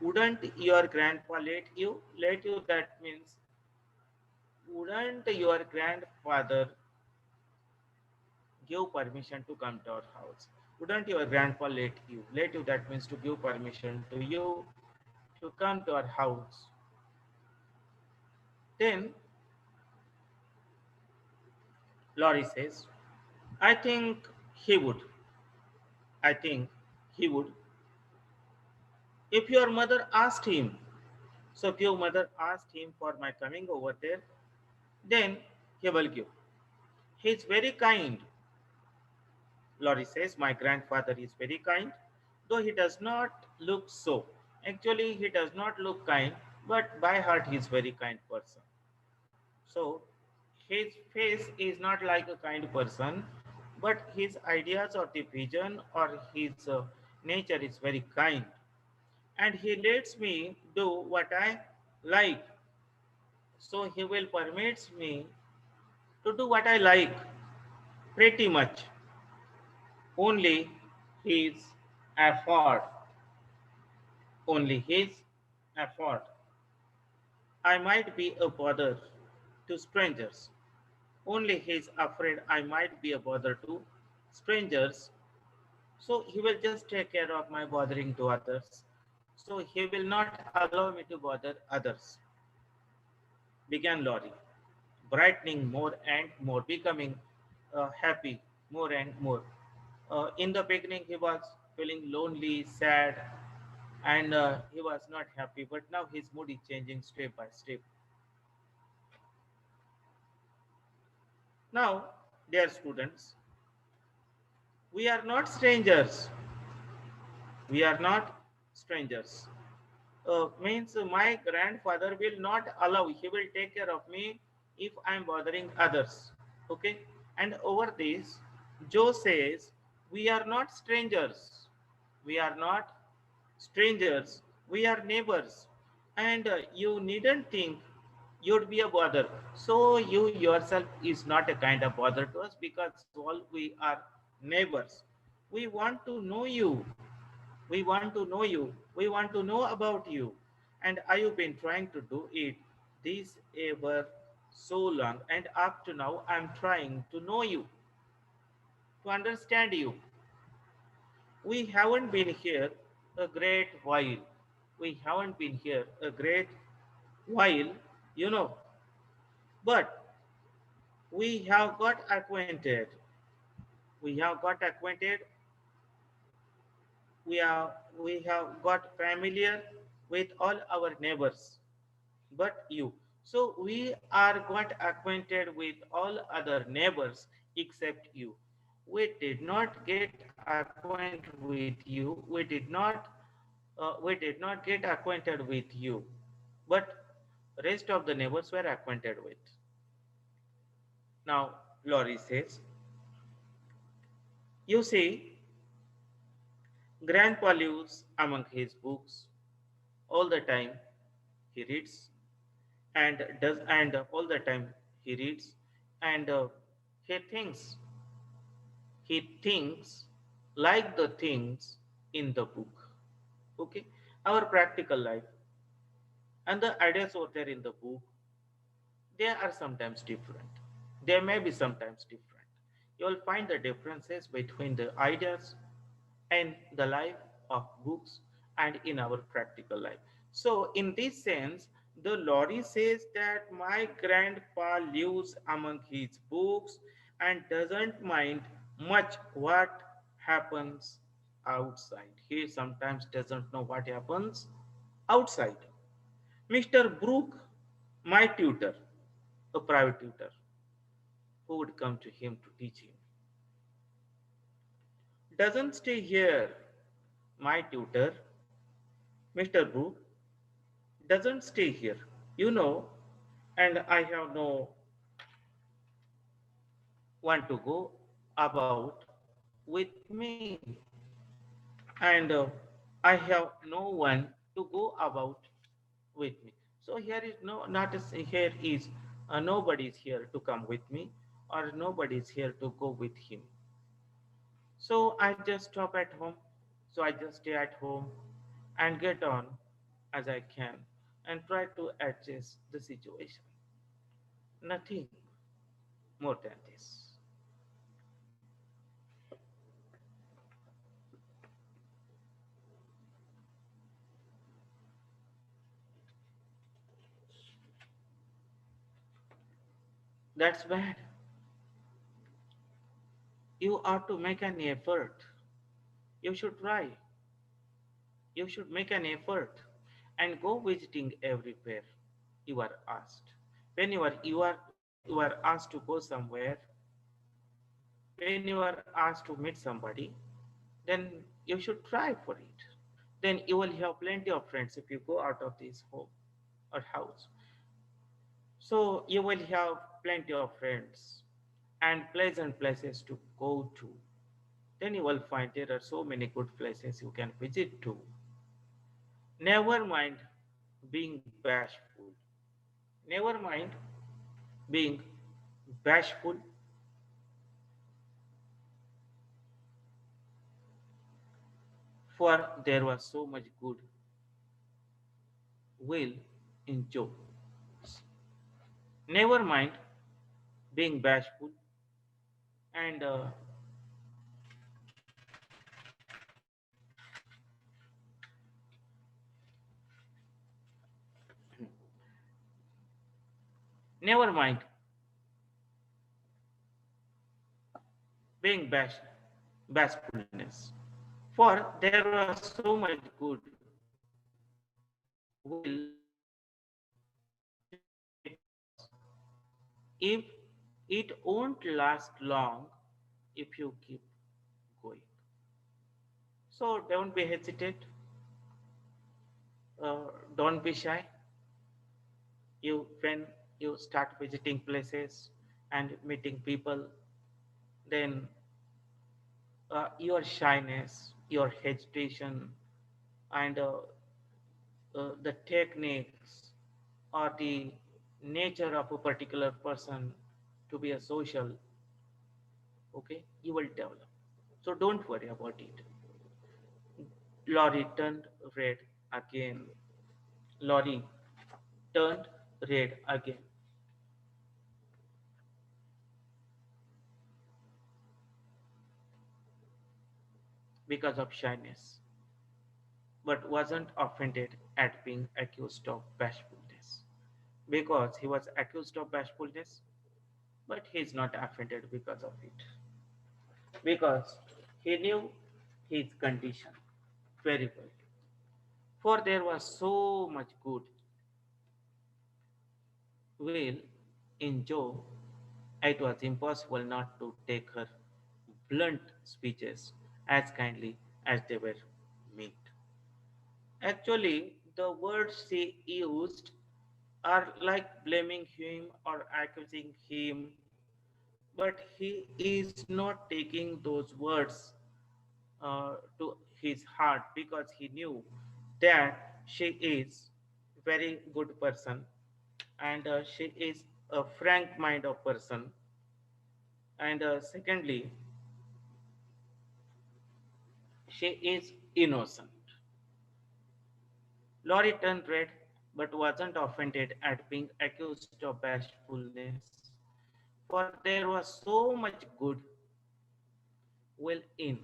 Wouldn't your grandpa let you? Let you, that means, wouldn't your grandfather give permission to come to our house? Wouldn't your grandpa let you? Let you, that means to give permission to you to come to our house. Then Laurie says, I think he would. I think he would. If your mother asked him, so if your mother asked him for my coming over there, then he will give. He is very kind. Laurie says, my grandfather is very kind, though he does not look so. Actually, he does not look kind, but by heart he is very kind person. So his face is not like a kind person, but his ideas or the vision or his nature is very kind. And he lets me do what I like. So he will permits me to do what I like pretty much. Only his effort. Only his effort. I might be a bother to strangers. Only he is afraid I might be a bother to strangers. So he will just take care of my bothering to others. So he will not allow me to bother others. Began Laurie, brightening more and more, becoming happy more and more. In the beginning, he was feeling lonely, sad, and he was not happy. But now his mood is changing step by step. Now, dear students, we are not strangers. We are not strangers. Means my grandfather will not allow, he will take care of me if I am bothering others. Okay. And over this, Joe says, we are not strangers. We are not strangers. We are neighbors. And you needn't think you'd be a bother. So you yourself is not a kind of bother to us because all we are neighbors. We want to know you. We want to know you. We want to know about you. And I have been trying to do it this ever so long. And up to now, I'm trying to know you, to understand you. We haven't been here a great while. We haven't been here a great while, you know, but we have got acquainted. We have got acquainted. We have got familiar with all our neighbors but you. So we are got acquainted with all other neighbors except you. We did not get acquainted with you. We did not get acquainted with you, but rest of the neighbors were acquainted with. Now Laurie says, you see, Grandpa lives among his books all the time. He reads and all the time he reads and he thinks he thinks like the things in the book. Okay, our practical life and the ideas out there in the book, they are sometimes different. They may be sometimes different. You will find the differences between the ideas and the life of books and in our practical life. So, in this sense, the Lorry says that my grandpa lives among his books and doesn't mind much what happens outside. He sometimes doesn't know what happens outside. Mr. Brooke, my tutor, a private tutor, who would come to him to teach him, doesn't stay here. My tutor, Mr. Brooke, doesn't stay here, you know, and I have no one to go about with me, and I have no one to go about with me. So here is no, not a, here is nobody is here to come with me, or nobody is here to go with him. So I just stop at home. So I just stay at home and get on. as I can and try to adjust the situation. Nothing more than this. That's bad. You are to make an effort. You should try. You should make an effort and go visiting everywhere you are asked. When you are asked to go somewhere, when you are asked to meet somebody, then you should try for it. Then you will have plenty of friends if you go out of this home or house. So you will have plenty of friends and pleasant places to go to. Then you will find there are so many good places you can visit to. Never mind being bashful. Never mind being bashful, for there was so much good will in Joe. Never mind being bashful and never mind being bashfulness. For there was so much good will because if it won't last long if you keep going. So don't be hesitate, don't be shy. You when you start visiting places and meeting people, then your shyness, your hesitation, and the techniques or the nature of a particular person to be a social, okay, you will develop. So don't worry about it. Lorry turned red again. Lorry turned red again because of shyness, but wasn't offended at being accused of bashfulness. Because he was accused of bashfulness, but he is not offended because of it. Because he knew his condition very well. For there was so much good will in Joe, it was impossible not to take her blunt speeches as kindly as they were meant. Actually, the words she used are like blaming him or accusing him, but he is not taking those words to his heart because he knew that she is very good person and she is a frank mind of person and secondly she is innocent. Laurie turned red but wasn't offended at being accused of bashfulness, for there was so much good will in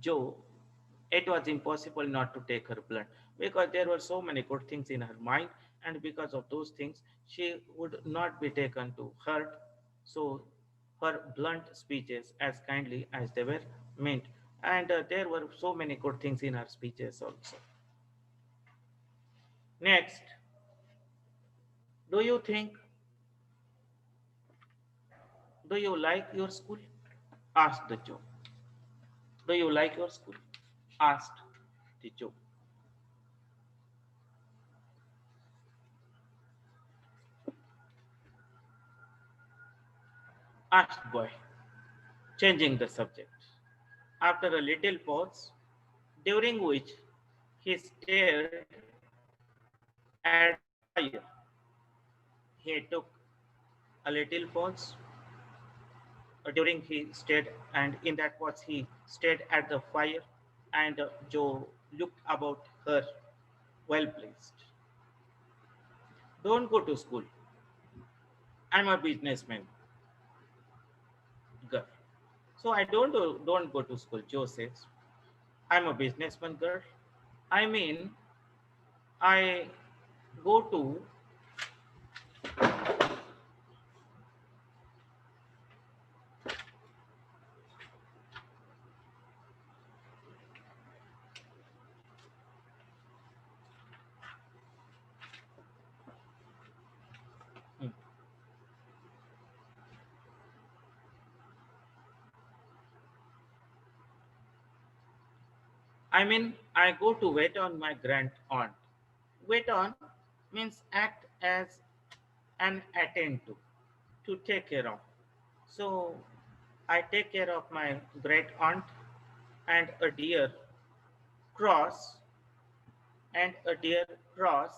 Joe. It was impossible not to take her blood because there were so many good things in her mind, and because of those things, she would not be taken to hurt. So, her blunt speeches, as kindly as they were meant, and there were so many good things in her speeches also. Next, do you think, do you like your school? Asked the Joe. Do you like your school? Asked the Joe. Asked boy, changing the subject. After a little pause, during which he stared at the fire, he took a little pause. During he stared, and in that pause, he stared at the fire, and Joe looked about her. well placed. Don't go to school. I'm a businessman, girl. So I don't go to school. Joe says, I'm a businessman, girl. I mean, I go to. Hmm. I mean, I go to wait on my grand aunt. Wait on means act as and attend to take care of. So I take care of my great aunt and a dear cross and a dear cross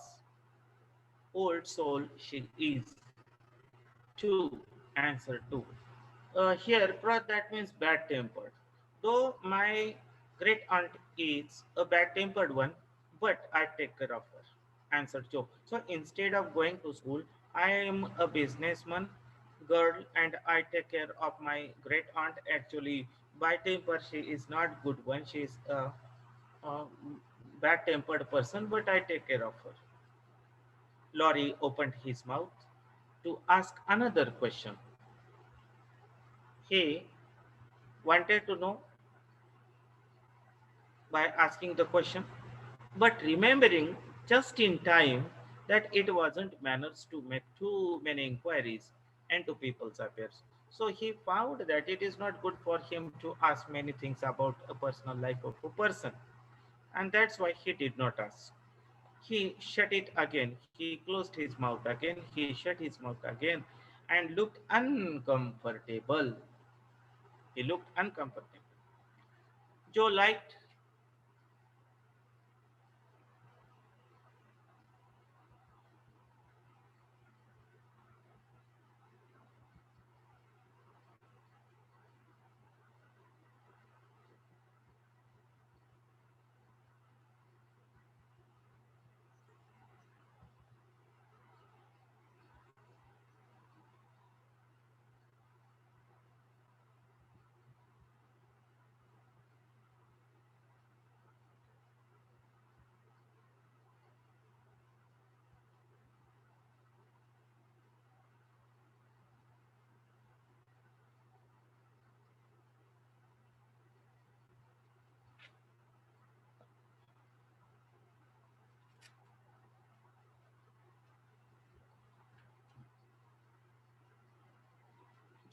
old soul she is. Two, answer two. Here, cross that means bad tempered. Though my great aunt is a bad tempered one, but I take care of her. Answer Joe. So instead of going to school, I am a businessman girl and I take care of my great aunt. Actually, by temper, she is not good one. She is a bad tempered person, but I take care of her. Laurie opened his mouth to ask another question. He wanted to know by asking the question, but remembering just in time that it wasn't manners to make too many inquiries into people's affairs. So he found that it is not good for him to ask many things about a personal life of a person, and that's why he did not ask. He shut it again, he closed his mouth again, he shut his mouth again, and looked uncomfortable. He looked uncomfortable. Joe liked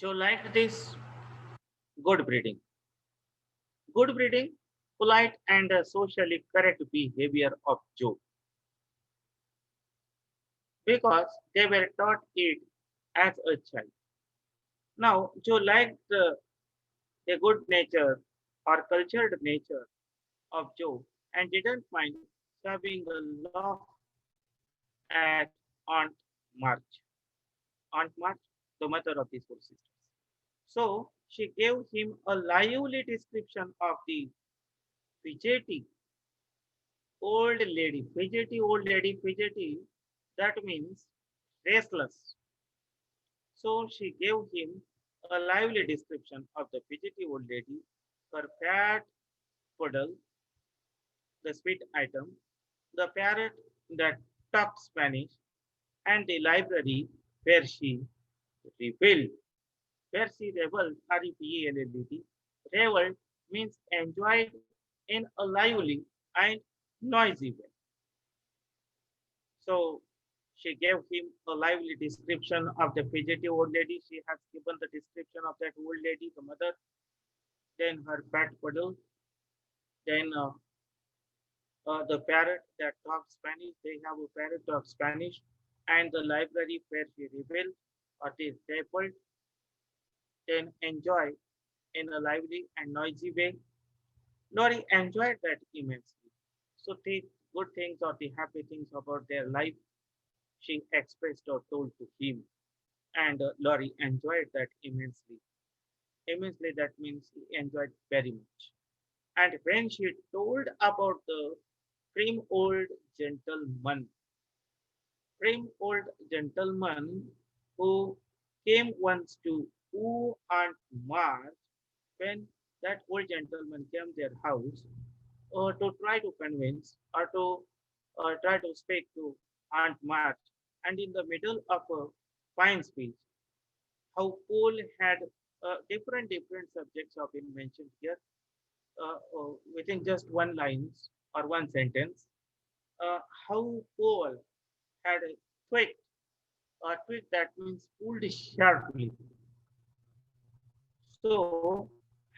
Joe liked this good breeding. Good breeding, polite and socially correct behavior of Joe because they were taught it as a child. Now, Joe liked the good nature or cultured nature of Joe and didn't mind having a laugh at Aunt March. Aunt March, the mother of these four sisters. So she gave him a lively description of the fidgety old lady. Fidgety old lady, fidgety, that means restless. So she gave him a lively description of the fidgety old lady, her fat puddle, the sweet item, the parrot that talked Spanish, and the library where she reveled. Where she reveled, R-E-V-E-L-L-E-D. Reveled means enjoyed in a lively and noisy way. So she gave him a lively description of the fidgety old lady. She has given the description of that old lady, the mother, then her pet puddle, then the parrot that talks Spanish. They have a parrot talks Spanish, and the library where she revealed or is stapled, then enjoy in a lively and noisy way. Lori enjoyed that immensely. So the good things or the happy things about their life she expressed or told to him. And Laurie enjoyed that immensely. Immensely, that means he enjoyed very much. And when she told about the Prim old gentleman, prim old gentleman who came once to woo Aunt March when that old gentleman came their house to try to convince or to try to speak to Aunt March. And in the middle of a fine speech, how Paul had different subjects have been mentioned here within just one lines or one sentence. Uh, how Paul had tweaked, tweak that means pulled sharply. So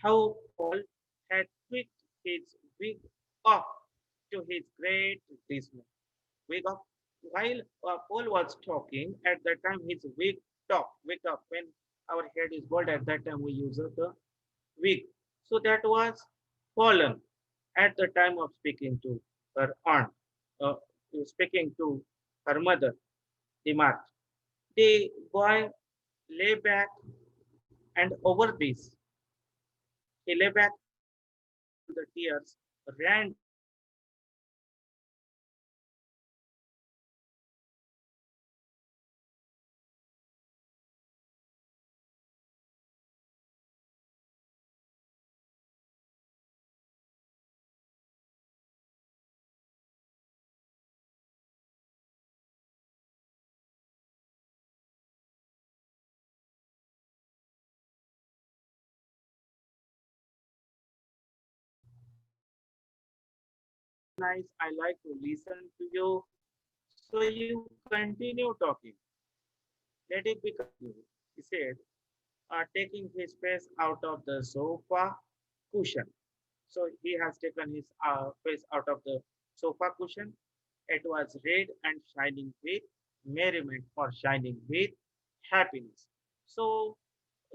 how Paul had tweaked his wig off to his great dismay. Wig off. While Paul was talking, at that time his wig up. When our head is bald, at that time we use the wig. So that was fallen at the time of speaking to her aunt, uh, speaking to her mother, the March. The boy lay back and over this, he lay back and the tears ran down nice. I like to listen to you. So you continue talking. Let it be continue, he said, taking his face out of the sofa cushion. So he has taken his face out of the sofa cushion. It was red and shining with merriment or shining with happiness. So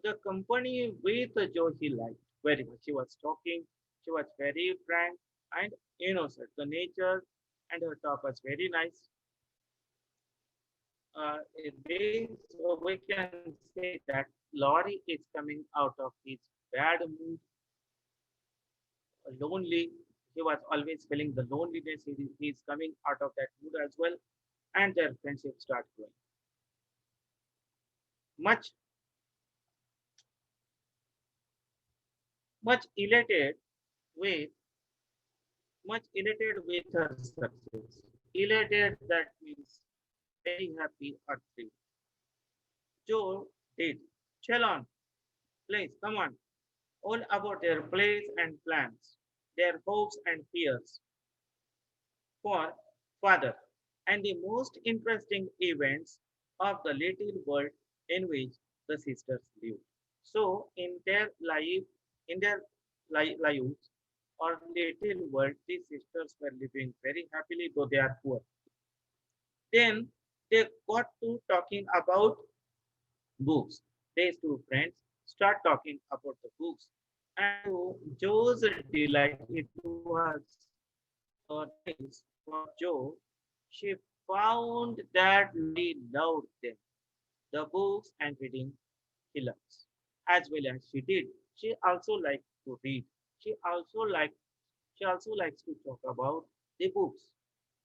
the company with Joe he liked very much. She was talking, she was very frank and innocent. The nature and her talk was very nice. This we can say that Laurie is coming out of his bad mood, lonely. He was always feeling the loneliness. He is coming out of that mood as well, and their friendship starts growing. Much, much elated with, much elated with her success. Elated that means very happy or thrilled. Joe did. Chill on, please, come on. All about their plays and plans, their hopes and fears for father, and the most interesting events of the little world in which the sisters lived. So, in their lives or little world, these sisters were living very happily, though they are poor. Then they got to talking about books. These two friends start talking about the books. And to Joe's delight, it was nice for Joe. She found that Lori loved them, the books and reading he loves, as well as she did. She also liked to read. She also liked. She also likes to talk about the books,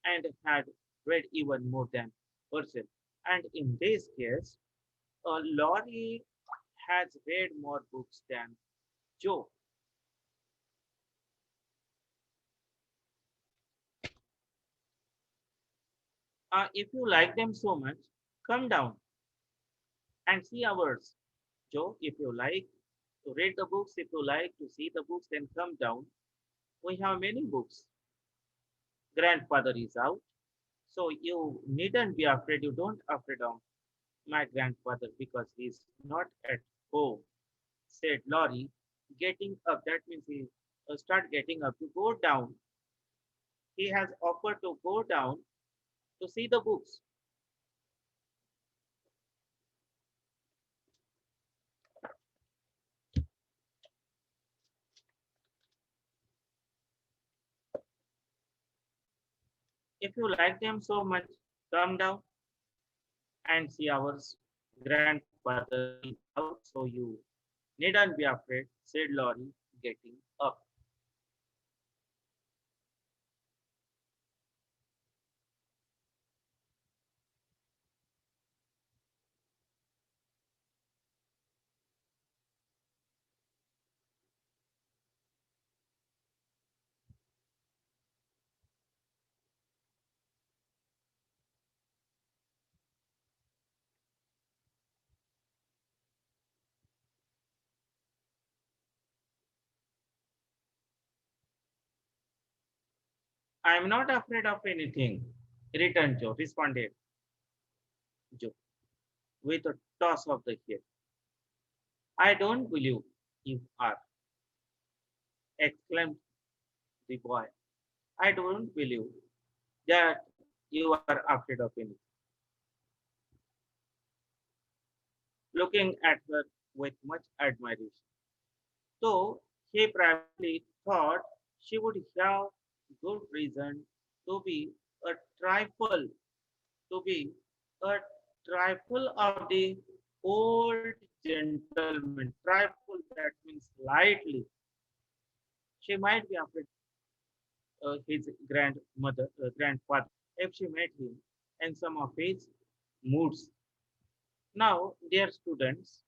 and had read even more than herself. And in this case, Laurie has read more books than Joe. If you like them so much, come down and see ours. Joe, if you like to read the books, if you like to see the books, then come down. We have many books. Grandfather is out, so you needn't be afraid. You don't afraid of my grandfather because he's not at home, said Laurie, getting up. That means he start getting up to go down. He has offered to go down to see the books. If you like them so much, come down and see ours. Grandfather is out, so you needn't be afraid, said Laurie, getting up. I am not afraid of anything, returned Joe, responded Joe, with a toss of the head. I don't believe you are, exclaimed the boy. I don't believe that you are afraid of anything. Looking at her with much admiration. Though he privately thought she would have good reason to be a trifle, to be a trifle of the old gentleman. Trifle, that means lightly. She might be afraid his grandfather, if she met him and some of his moods. Now, dear students,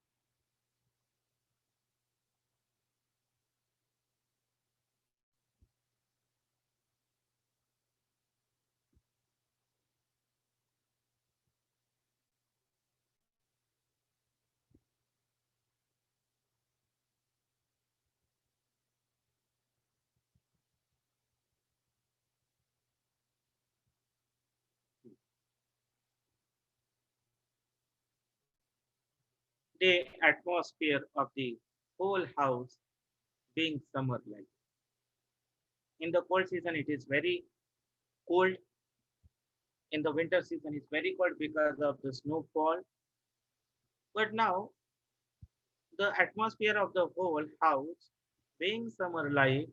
the atmosphere of the whole house being summer like. In the cold season, it is very cold. In the winter season, it's very cold because of the snowfall. But now, the atmosphere of the whole house being summer like,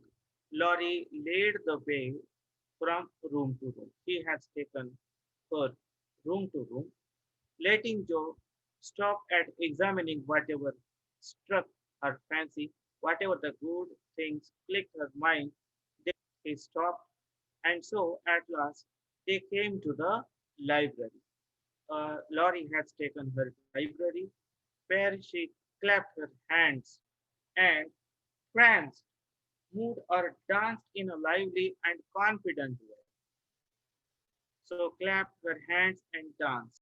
Laurie led the way from room to room. He has taken her room to room, letting Joe stop at examining whatever struck her fancy, whatever the good things clicked her mind. Then he stopped, and so at last they came to the library. Laurie has taken her to library, where she clapped her hands and pranced, moved, or danced in a lively and confident way. So clapped her hands and danced.